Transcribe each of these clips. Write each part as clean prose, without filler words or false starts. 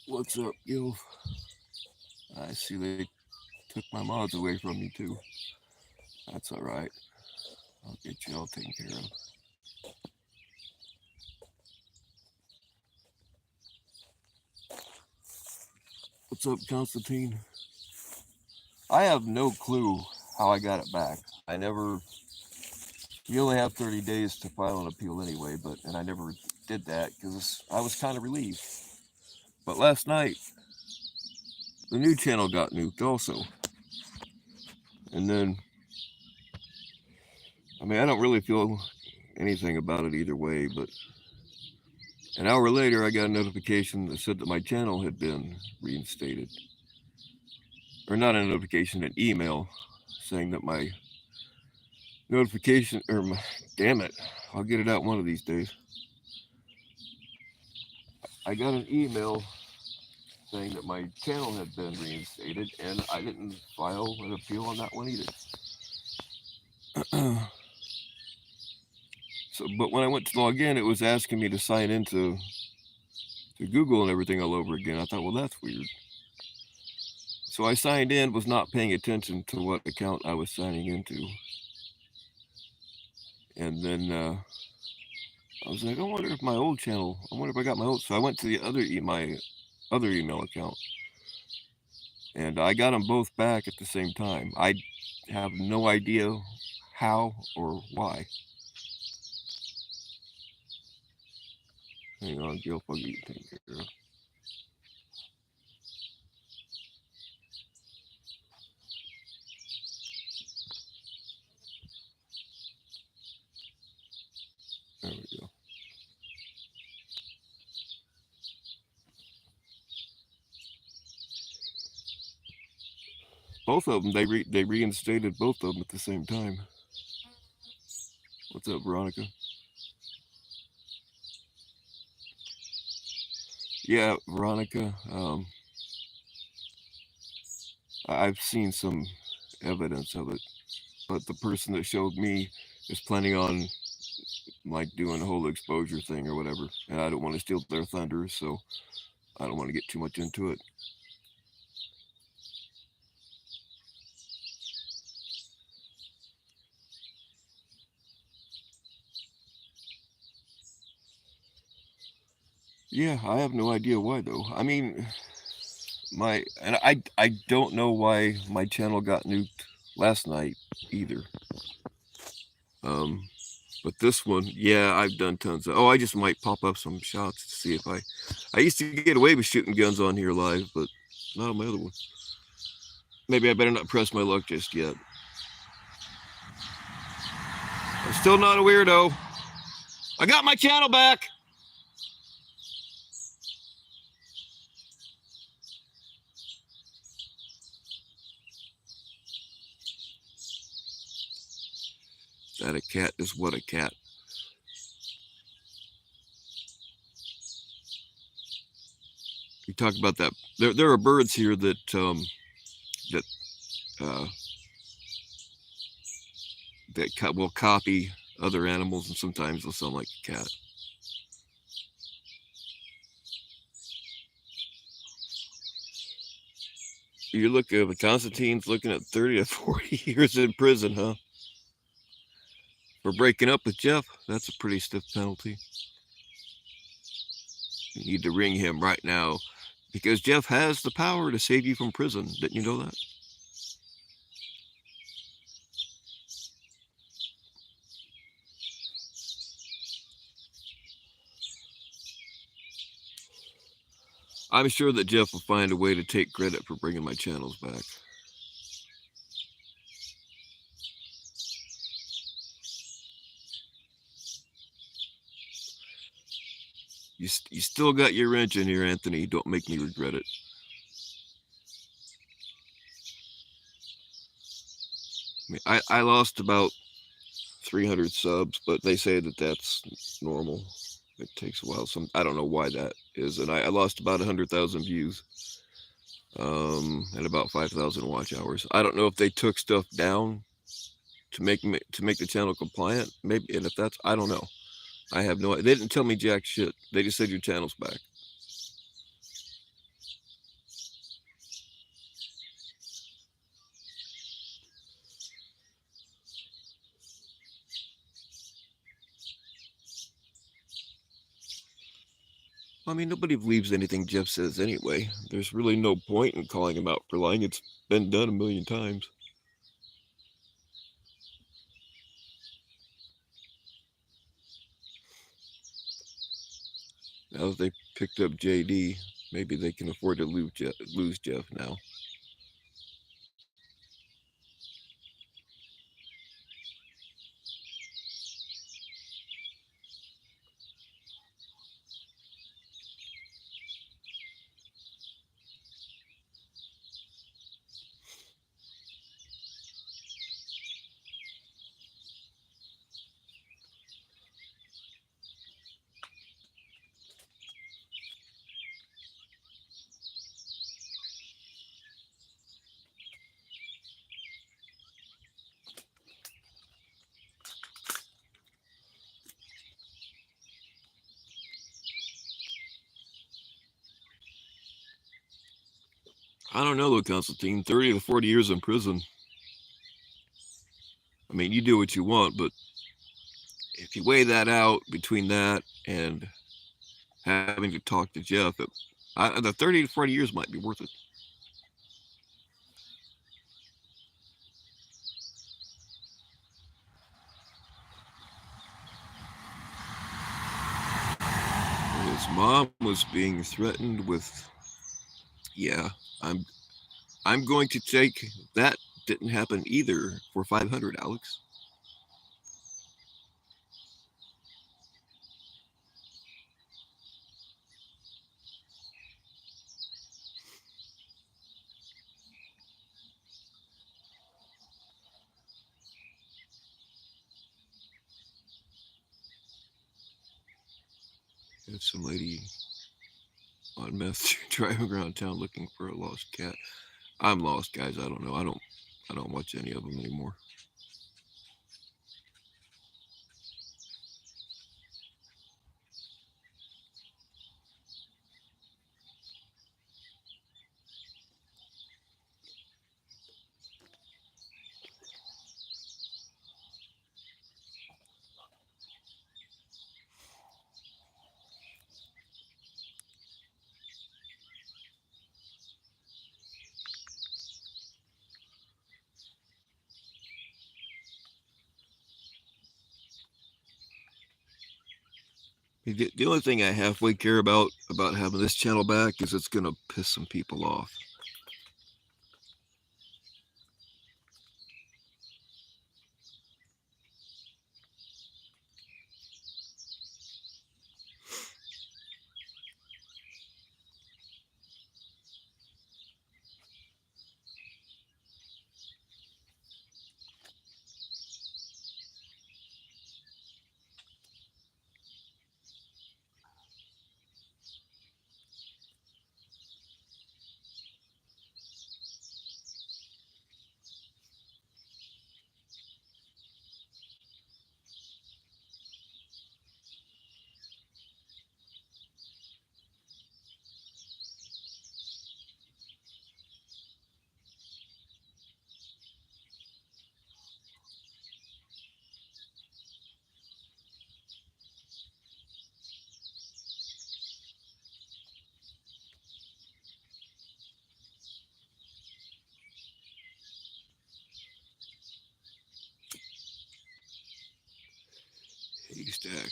What's up, Gil? I see they took my mods away from me too. That's all right. I'll get you all taken care of. What's up, Constantine? I have no clue how I got it back. I never. You only have 30 days to file an appeal anyway, and I never did that because I was kind of relieved. But last night, the new channel got nuked also, and then I don't really feel anything about it either way, but an hour later, I got a notification that said that my channel had been reinstated. Or not a notification, an email saying that my notification, damn it, I'll get it out one of these days. I got an email saying that my channel had been reinstated, and I didn't file an appeal on that one either. But when I went to log in, it was asking me to sign into Google and everything all over again. I thought, well, that's weird. So I signed in, was not paying attention to what account I was signing into. And then I was like, I wonder if my old channel, I wonder if I got my old. So I went to my other email account, and I got them both back at the same time. I have no idea how or why. Hang on, Gil, I'll get you taken care of. There we go. Both of them, they reinstated both of them at the same time. What's up, Veronica? Yeah, Veronica. I've seen some evidence of it, but the person that showed me is planning on like doing a whole exposure thing or whatever, and I don't want to steal their thunder, so I don't want to get too much into it. Yeah, I have no idea why though. I mean, I don't know why my channel got nuked last night either. But this one, yeah, I've done tons of. Oh, I just might pop up some shots to see if I used to get away with shooting guns on here live, but not on my other one. Maybe I better not press my luck just yet. I'm still not a weirdo. I got my channel back. That a cat is what a cat. We talked about that. There are birds here that will copy other animals, and sometimes they'll sound like a cat. You look at Constantine's looking at 30 to 40 years in prison, huh? For breaking up with Jeff, that's a pretty stiff penalty. You need to ring him right now, because Jeff has the power to save you from prison. Didn't you know that? I'm sure that Jeff will find a way to take credit for bringing my channels back. You still got your wrench in here, Anthony. Don't make me regret it. I lost about 300 subs, but they say that that's normal. It takes a while. I don't know why that is. And I lost about 100,000 views and about 5,000 watch hours. I don't know if they took stuff down to make the channel compliant. Maybe, and if that's, I don't know. I have no. They didn't tell me jack shit. They just said your channel's back. I mean, nobody believes anything Jeff says anyway. There's really no point in calling him out for lying. It's been done a million times. Now that they picked up JD, maybe they can afford to lose Jeff now. I don't know though, Constantine. 30 to 40 years in prison. I mean, you do what you want, but if you weigh that out between that and having to talk to Jeff, the 30 to 40 years might be worth it. His mom was being threatened with, yeah, I'm I'm going to take that didn't happen either for 500, Alex. There's some lady on meth driving around town looking for a lost cat. I'm lost, guys. I don't know. I don't watch any of them anymore. The only thing I halfway care about having this channel back is it's gonna piss some people off. Haystack.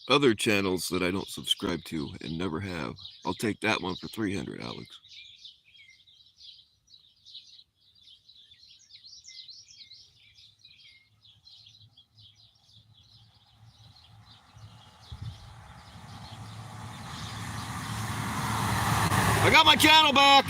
Other channels that I don't subscribe to and never have. I'll take that one for 300, Alex. I got my channel back.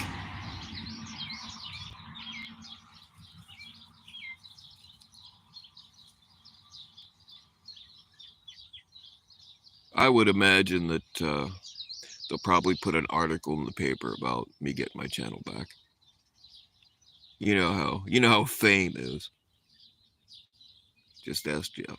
I would imagine that they'll probably put an article in the paper about me getting my channel back. You know how fame is. Just ask Jeff.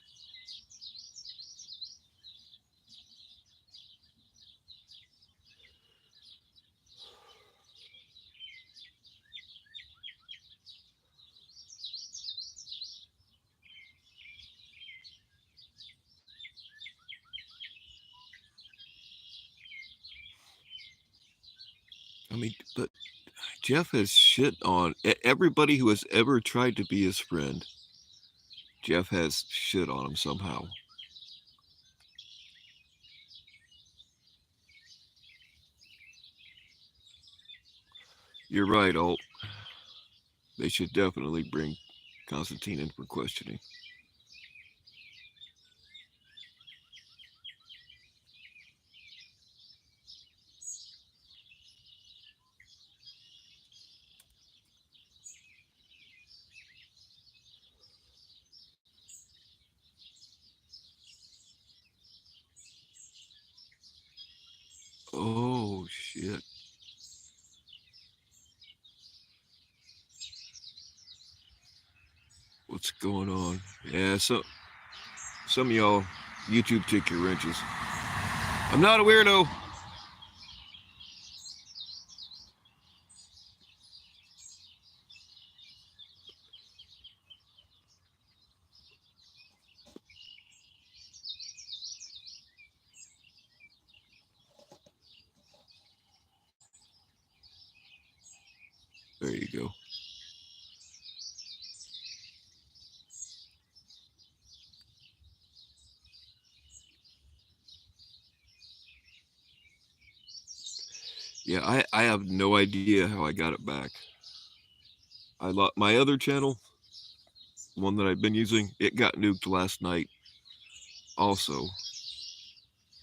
I mean, but Jeff has shit on everybody who has ever tried to be his friend. Jeff has shit on him somehow. You're right, Alt. They should definitely bring Constantine in for questioning. Oh, shit. What's going on? Yeah, so some of y'all YouTube take your wrenches. I'm not a weirdo. There you go. Yeah, I have no idea how I got it back. I lost my other channel, one that I've been using. It got nuked last night, also.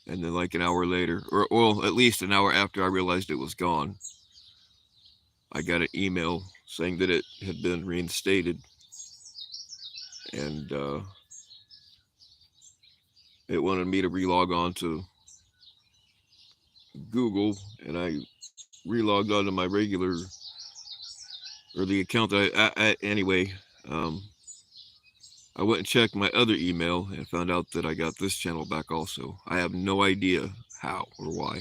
And then, like an hour later, or well, at least an hour after I realized it was gone, I got an email saying that it had been reinstated, and it wanted me to relog on to Google, and I relogged onto my regular or the account that anyway. Um, I went and checked my other email and found out that I got this channel back also. I have no idea how or why.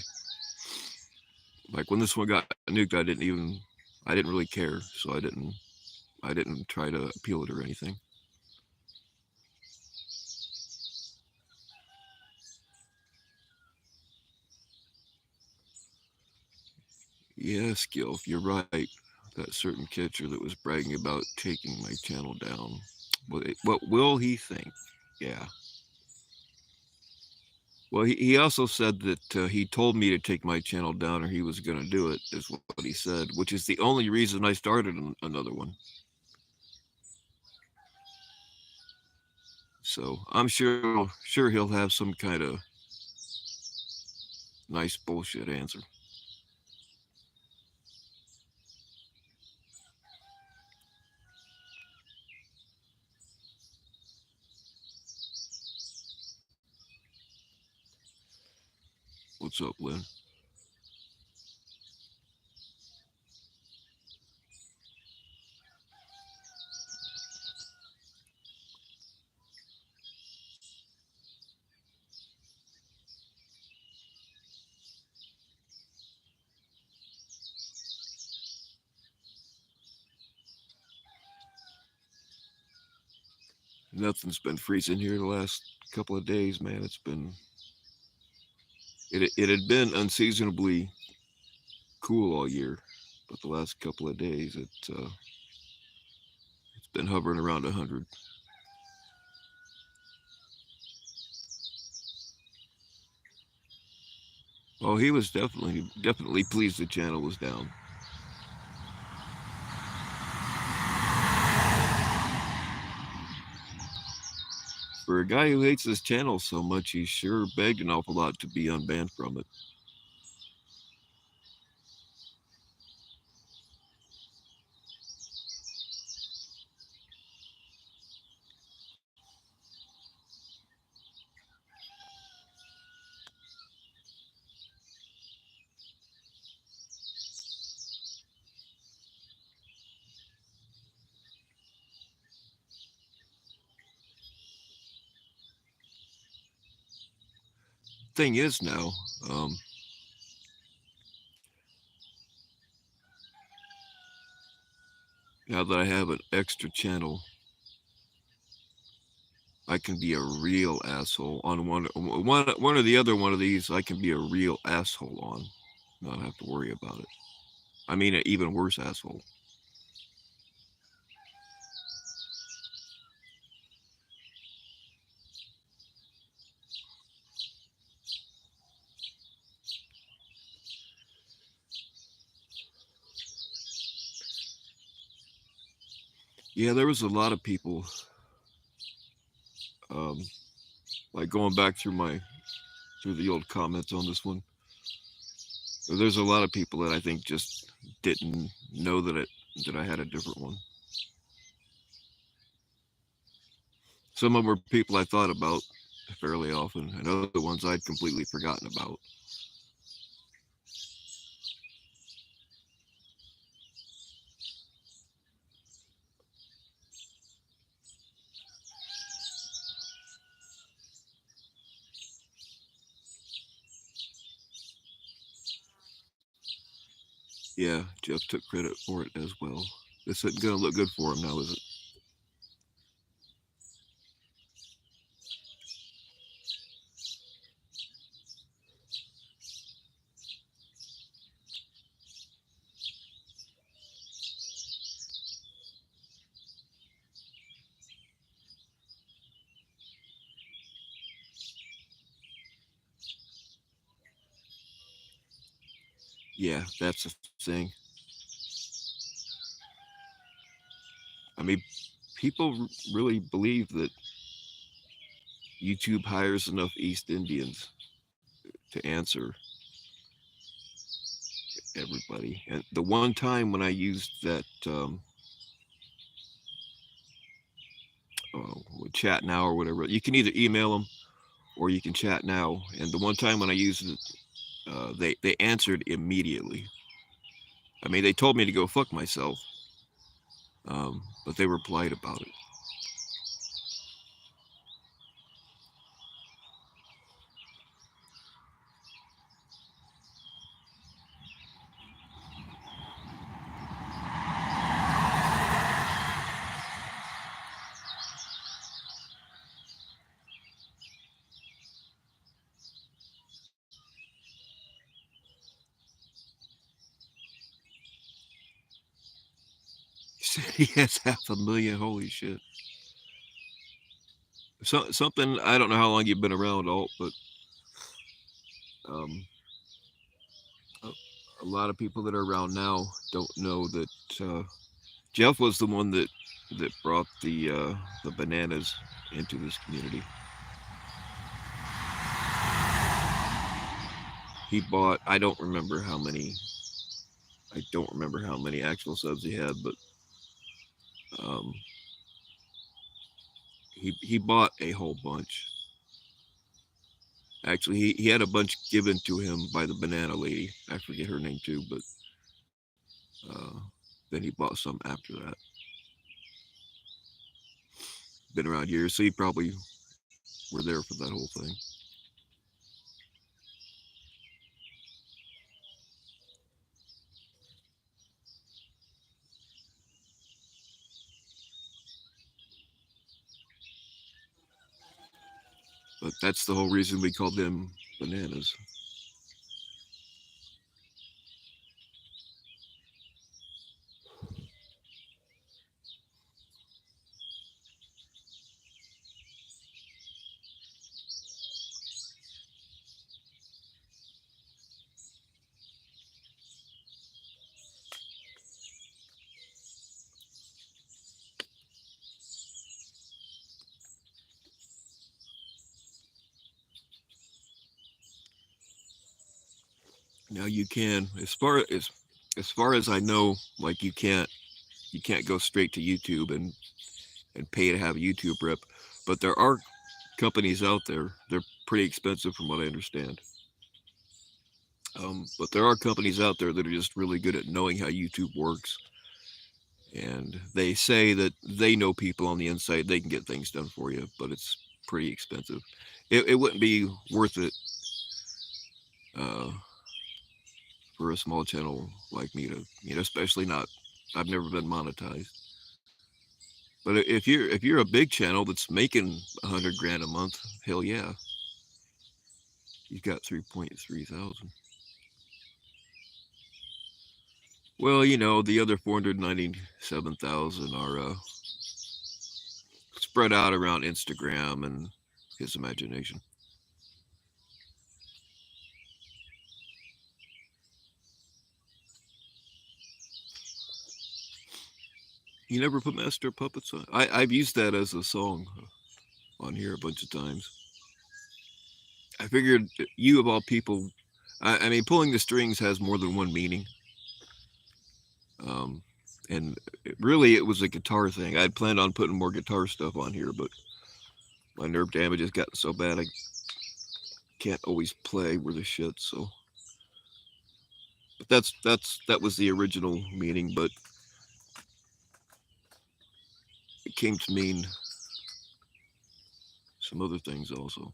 Like when this one got nuked, I didn't really care, so I didn't try to appeal it or anything. Yes, Gilf, you're right. That certain catcher that was bragging about taking my channel down. What will he think? Yeah. Well, he also said that he told me to take my channel down or he was going to do it, is what he said, which is the only reason I started another one. So I'm sure he'll have some kind of nice bullshit answer. What's up, Lynn? Nothing's been freezing here the last couple of days, man. It had been unseasonably cool all year, but the last couple of days it's been hovering around 100. Oh, he was definitely pleased the channel was down. For a guy who hates his channel so much, he sure begged an awful lot to be unbanned from it. Thing is now, now that I have an extra channel, I can be a real asshole on one or the other one of these. I can be a real asshole on, not have to worry about it. I mean, an even worse asshole. Yeah, there was a lot of people, um, like going back through the old comments on this one. There's a lot of people that I think just didn't know that I had a different one. Some of them were people I thought about fairly often, and other ones I'd completely forgotten about. Yeah, Jeff took credit for it as well. This isn't going to look good for him now, is it? Yeah, that's the thing. I mean, people really believe that YouTube hires enough East Indians to answer everybody. And the one time when I used that chat now or whatever, you can either email them or you can chat now. And the one time when I used it, they answered immediately. I mean, they told me to go fuck myself, but they were polite about it. He has 500,000. Holy shit! Something I don't know how long you've been around, Alt, but um, a, a lot of people that are around now don't know that Jeff was the one that brought the bananas into this community. He bought. I don't remember how many actual subs he had, but um, he bought a whole bunch. Actually, he had a bunch given to him by the banana lady. I forget her name too, but uh, then he bought some after that. Been around years, so he probably were there for that whole thing. But that's the whole reason we called them bananas. Now you can, as far as I know, like you can't go straight to YouTube and pay to have a YouTube rep. But there are companies out there. They're pretty expensive from what I understand. But there are companies out there that are just really good at knowing how YouTube works. And they say that they know people on the inside. They can get things done for you, but it's pretty expensive. It wouldn't be worth it uh, for a small channel like me to, especially not. I've never been monetized. But if you're a big channel that's making 100 grand a month, hell yeah, you've got 3.3 thousand. Well, you know, the other 497,000 are spread out around Instagram and his imagination. You never put Master Puppets on? I've used that as a song on here a bunch of times. I figured you, of all people, I mean, pulling the strings has more than one meaning. Um, and really, it was a guitar thing. I'd planned on putting more guitar stuff on here, but my nerve damage has gotten so bad I can't always play worth a shit. So, but that was the original meaning, but it came to mean some other things also.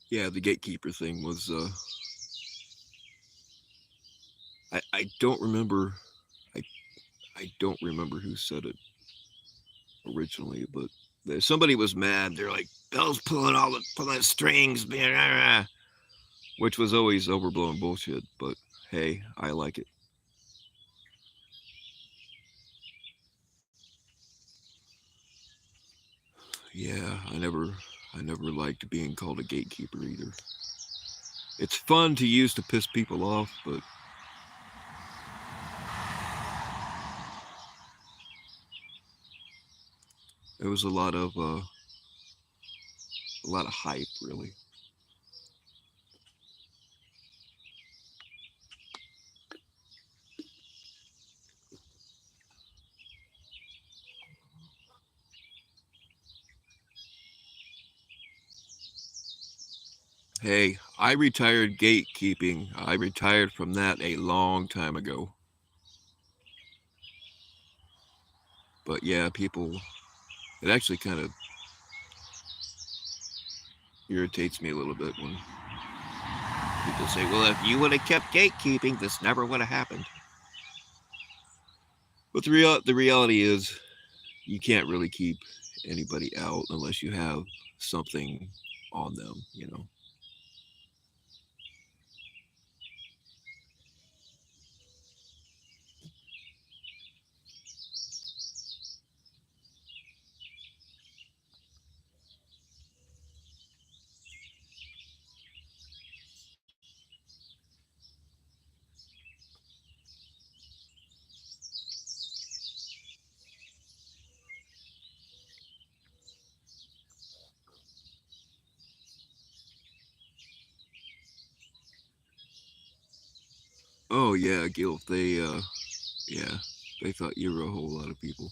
Yeah, the gatekeeper thing was. I don't remember. I I don't remember who said it originally, but somebody was mad. They're like, Bill's pulling the strings, man, which was always overblown bullshit. But hey, I like it. Yeah, I never liked being called a gatekeeper either. It's fun to use to piss people off, but it was a lot of hype, really. Hey, I retired gatekeeping. I retired from that a long time ago. But yeah, people, it actually kind of irritates me a little bit when people say, well, if you would have kept gatekeeping, this never would have happened. But the reality is, you can't really keep anybody out unless you have something on them, you know. Oh yeah, guilt. Yeah, they thought you were a whole lot of people.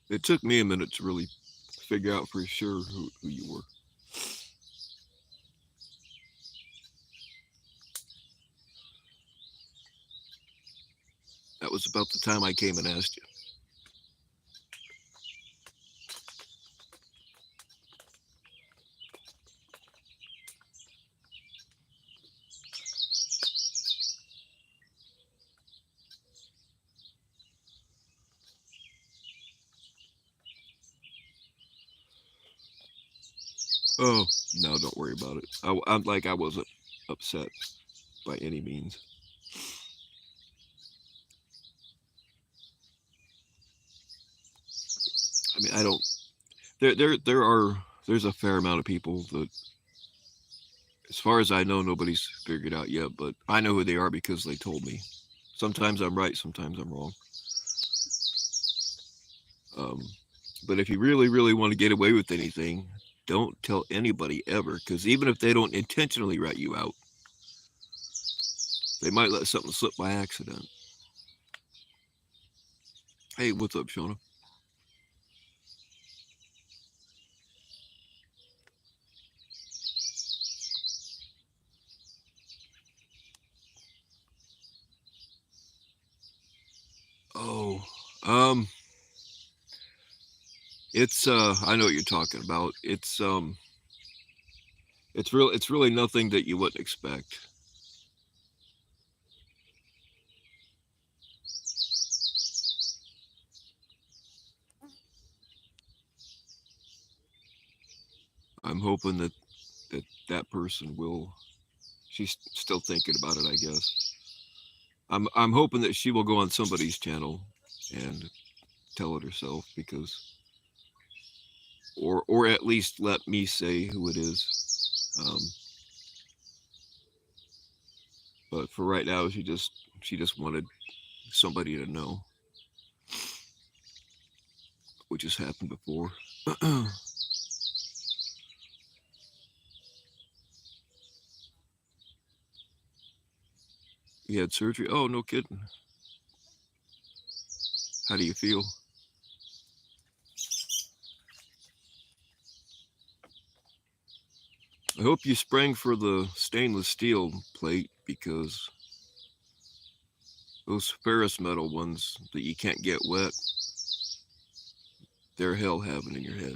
It took me a minute to really figure out for sure who you were. That was about the time I came and asked you. Oh no, don't worry about it. I'm like I wasn't upset by any means. I mean, I don't. There's a fair amount of people that, as far as I know, nobody's figured out yet. But I know who they are because they told me. Sometimes I'm right, sometimes I'm wrong. Um, but if you really, really want to get away with anything, don't tell anybody ever, because even if they don't intentionally rat you out, they might let something slip by accident. Hey, what's up, Shauna? Oh, um, it's I know what you're talking about. It's really nothing that you wouldn't expect. I'm hoping that person will. She's still thinking about it, I guess. I'm hoping that she will go on somebody's channel and tell it herself, because, or at least let me say who it is. But for right now, she just wanted somebody to know, which has happened before. You had surgery? Oh, no kidding. How do you feel? I hope you sprang for the stainless steel plate, because those ferrous metal ones that you can't get wet, they're hell having in your head.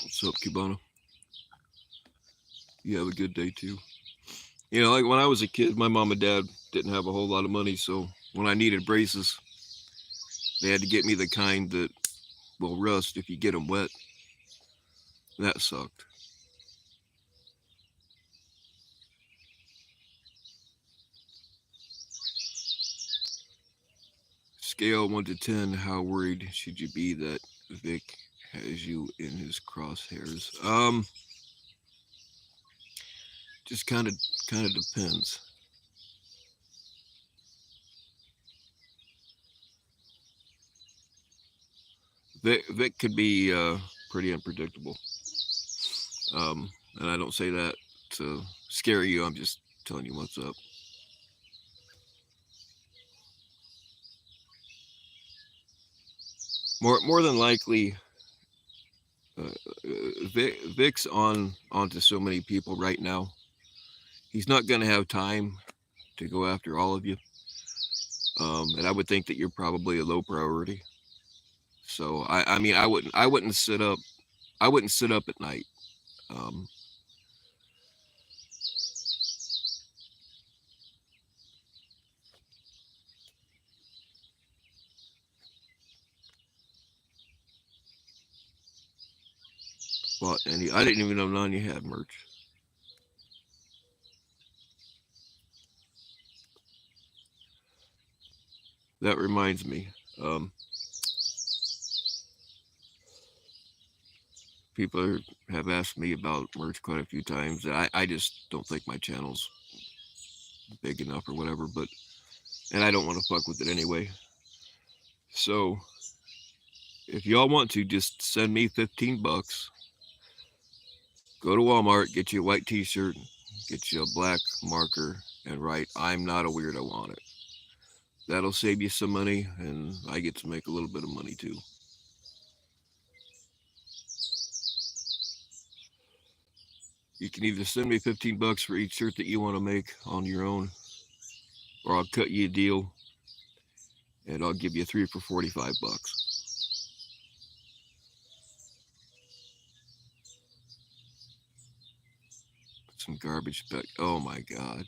What's up, Cubano? You have a good day too. Like when I was a kid, my mom and dad didn't have a whole lot of money, so when I needed braces, they had to get me the kind that will rust if you get them wet. That sucked. Scale 1 to 10, how worried should you be that Vic has you in his crosshairs? Just kind of depends. Vic could be pretty unpredictable. And I don't say that to scare you. I'm just telling you what's up. More than likely, Vic's onto so many people right now. He's not going to have time to go after all of you. And I would think that you're probably a low priority. So I mean, I wouldn't sit up at night. Um, but I didn't even know none you had merch. That reminds me. Um, People have asked me about merch quite a few times. I just don't think my channel's big enough or whatever, and I don't want to fuck with it anyway. So if y'all want to, just send me $15. Go to Walmart, get you a white t-shirt, get you a black marker, and write "I'm not a weirdo" on it. That'll save you some money, and I get to make a little bit of money too. You can either send me $15 for each shirt that you want to make on your own, or I'll cut you a deal and I'll give you 3 for $45. Some garbage back. Oh my god.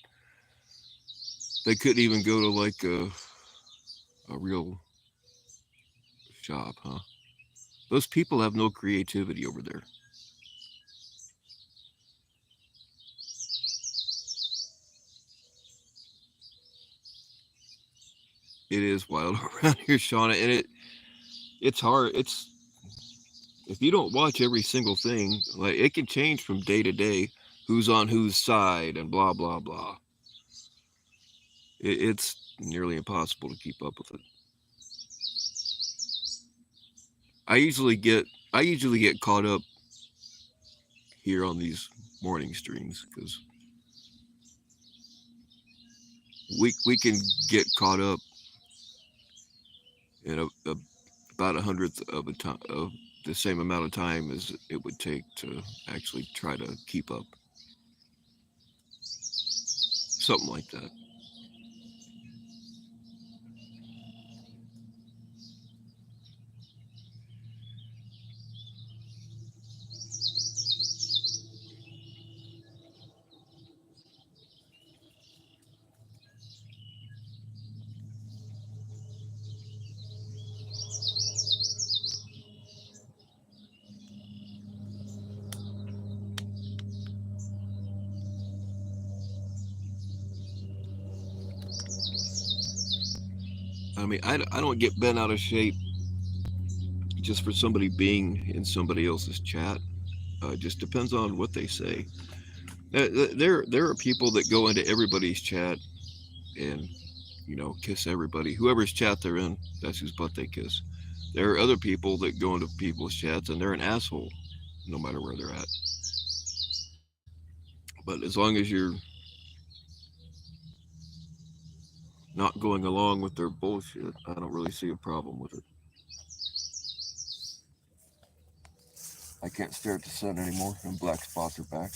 They couldn't even go to like a real shop, huh? Those people have no creativity over there. It is wild around here, Shauna, and it's hard. It's If you don't watch every single thing, like it can change from day to day, who's on whose side and blah blah blah. nearly impossible to keep up with it. I usually get I usually get caught up here on these morning streams because we can get caught up in about a hundredth of a time of the same amount of time as it would take to actually try to keep up, something like that. I mean, I don't get bent out of shape just for somebody being in somebody else's chat. It just depends on what they say. There are people that go into everybody's chat and kiss everybody. Whoever's chat they're in, that's whose butt they kiss. There are other people that go into people's chats and they're an asshole, no matter where they're at. But as long as you're not going along with their bullshit, I don't really see a problem with it. I can't stare at the sun anymore, and black spots are back.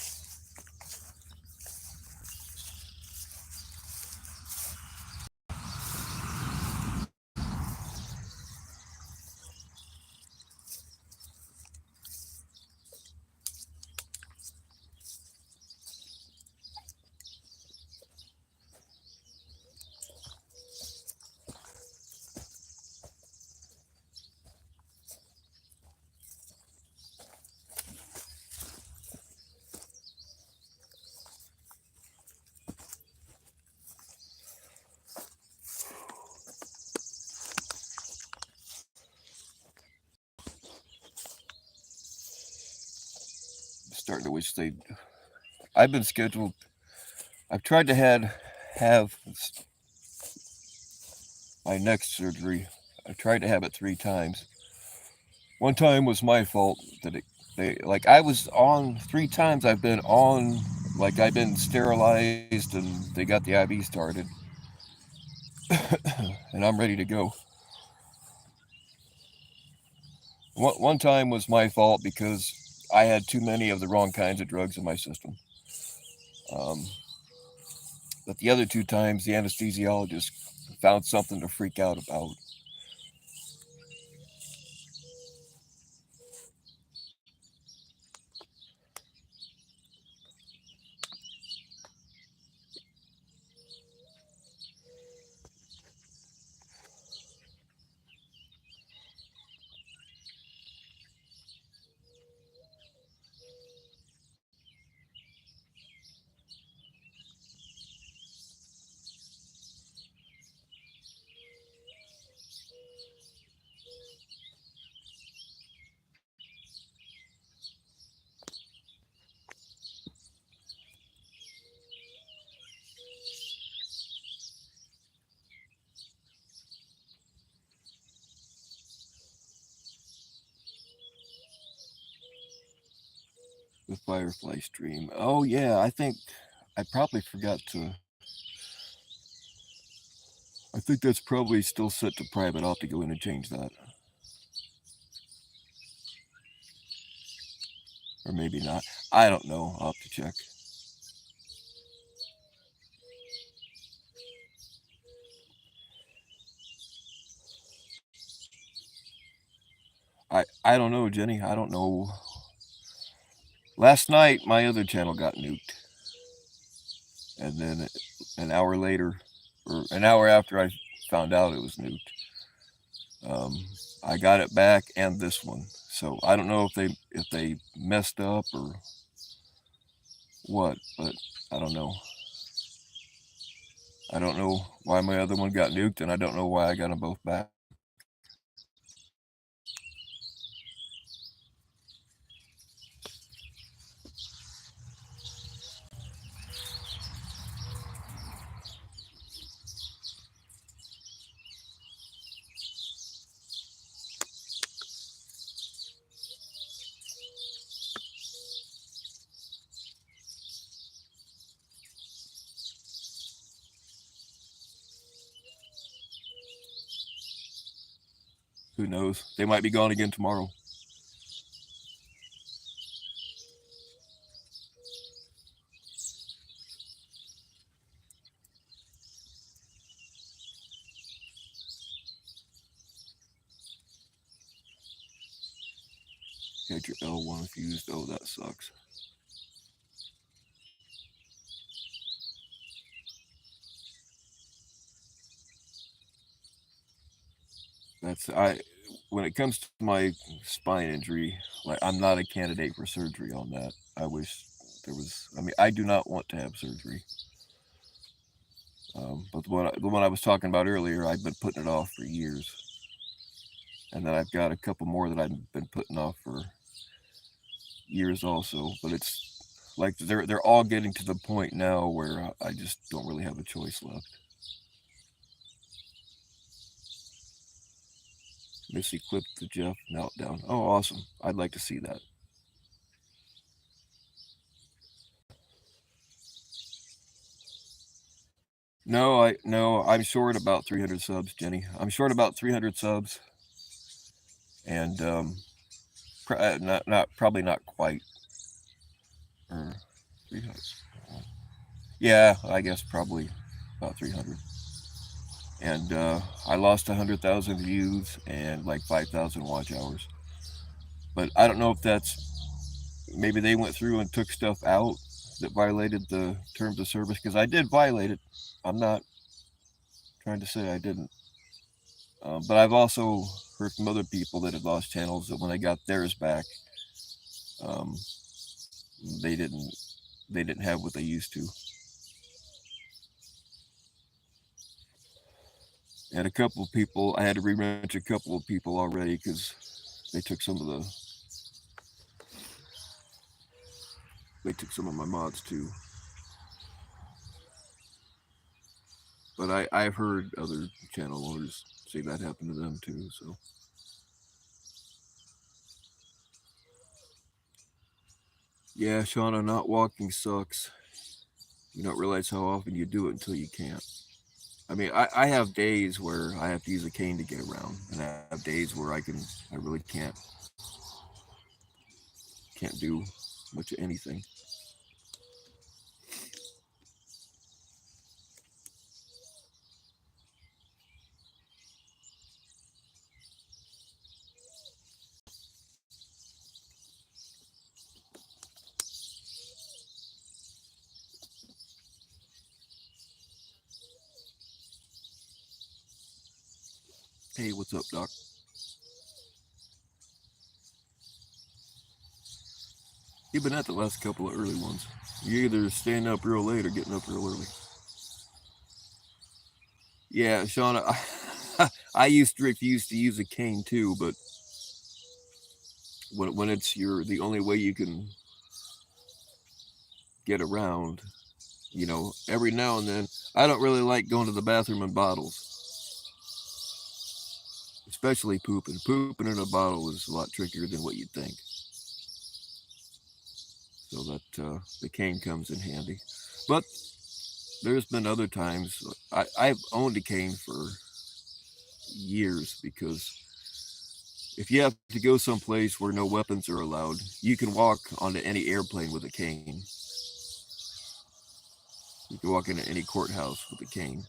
I'm starting to wish they'd. I've been scheduled. I've tried to have my neck surgery. I tried to have it 3 times. One time was my fault that they like I was on 3 times. I've been on like I've been sterilized and they got the IV started, and I'm ready to go. One time was my fault because I had too many of the wrong kinds of drugs in my system. Um, but the other 2 times, the anesthesiologist found something to freak out about. The Firefly stream. Oh yeah, I think I probably forgot to. I think that's probably still set to private. I'll have to go in and change that, or maybe not. I don't know. I'll have to check. I don't know, Jenny. I don't know. Last night, my other channel got nuked, and then an hour later, or an hour after I found out it was nuked, I got it back and this one. So I don't know if they messed up or what, but I don't know. I don't know why my other one got nuked, and I don't know why I got them both back. Who knows? They might be gone again tomorrow. Had your L1 fused. Oh, that sucks. That's I. When it comes to my spine injury, like I'm not a candidate for surgery on that. I wish there was. I mean, I do not want to have surgery. But the one I was talking about earlier, I've been putting it off for years, and then I've got a couple more that I've been putting off for years also. But it's like they're all getting to the point now where I just don't really have a choice left. Missy clipped the Jeff meltdown. Oh, awesome! I'd like to see that. No, I'm short about 300 subs, Jenny. I'm short about 300 subs, and not probably not quite. Or 300. Yeah, I guess probably about 300. And I lost 100,000 views and like 5,000 watch hours. But I don't know if that's maybe they went through and took stuff out that violated the terms of service because I did violate it. I'm not trying to say I didn't. But I've also heard from other people that had lost channels that when they got theirs back, um, they didn't they didn't have what they used to. And a couple of people, I had to re-wrench a couple of people already because they took some of my mods too. But I've heard other channel owners say that happened to them too. So yeah, Shauna, not walking sucks. You don't realize how often you do it until you can't. I mean, I have days where I have to use a cane to get around, and I have days where I really can't do much of anything. Hey, what's up, Doc? You've been at the last couple of early ones. You're either staying up real late or getting up real early. Yeah, Shauna, I used to refuse to use a cane too, but when it's the only way you can get around, every now and then, I don't really like going to the bathroom in bottles, especially pooping. Pooping in a bottle is a lot trickier than what you'd think. So that the cane comes in handy. But there's been other times I've owned a cane for years because if you have to go someplace where no weapons are allowed, you can walk onto any airplane with a cane. You can walk into any courthouse with a cane.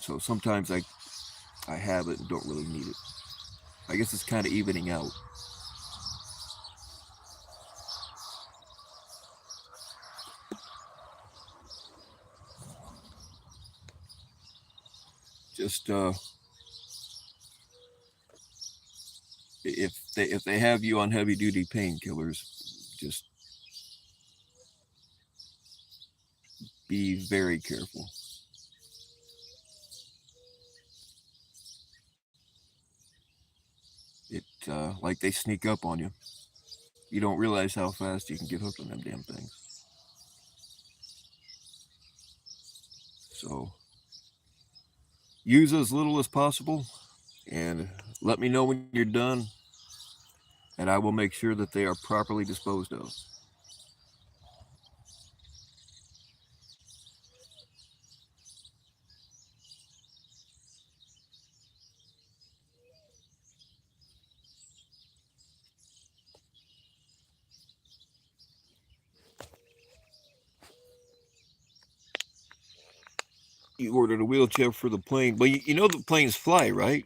So sometimes I have it and don't really need it. I guess it's kind of evening out. Just if they have you on heavy duty painkillers, just be very careful. It like they sneak up on you. You don't realize how fast you can get hooked on them damn things. So use as little as possible, and let me know when you're done, and I will make sure that they are properly disposed of. You ordered a wheelchair for the plane. Well, you know the planes fly, right?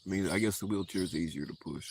I mean, I guess the wheelchair is easier to push.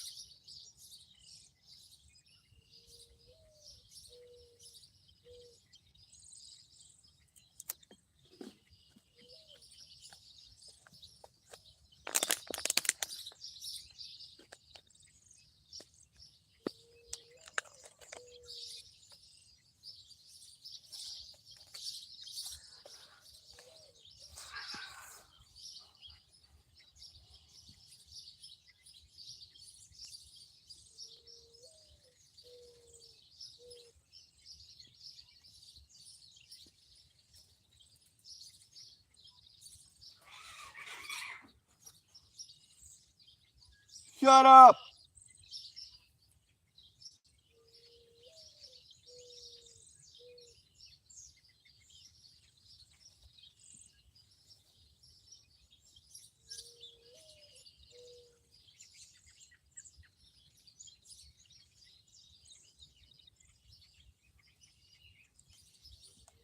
Shut up!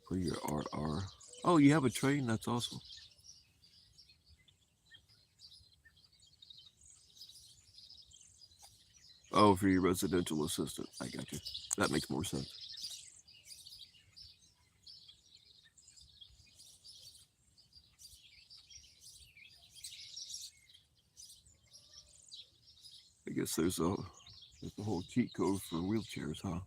For your RR. Oh, you have a train? That's awesome. Oh, for your residential assistant. I got you. That makes more sense. I guess there's a whole cheat code for wheelchairs, huh?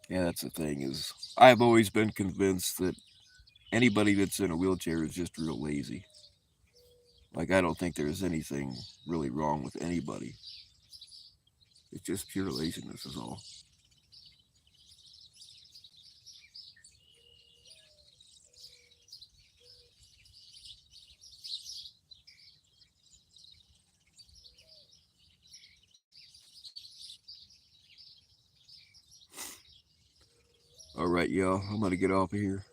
Yeah, that's the thing is I've always been convinced that anybody that's in a wheelchair is just real lazy. Like I don't think there's anything really wrong with anybody. It's just pure laziness is all. All right, y'all. I'm gonna get off of here.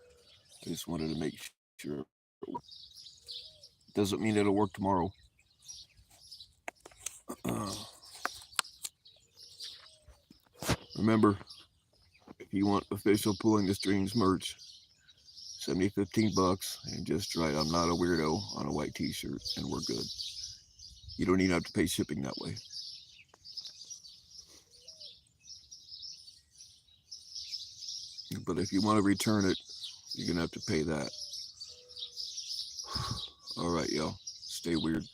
I just wanted to make sure. Doesn't mean it'll work tomorrow. Uh, remember, if you want official Pulling the Strings merch, send me $15 and just write "I'm not a weirdo" on a white T-shirt, and we're good. You don't even have to pay shipping that way. But if you want to return it, you're gonna have to pay that. All right, y'all. Stay weird.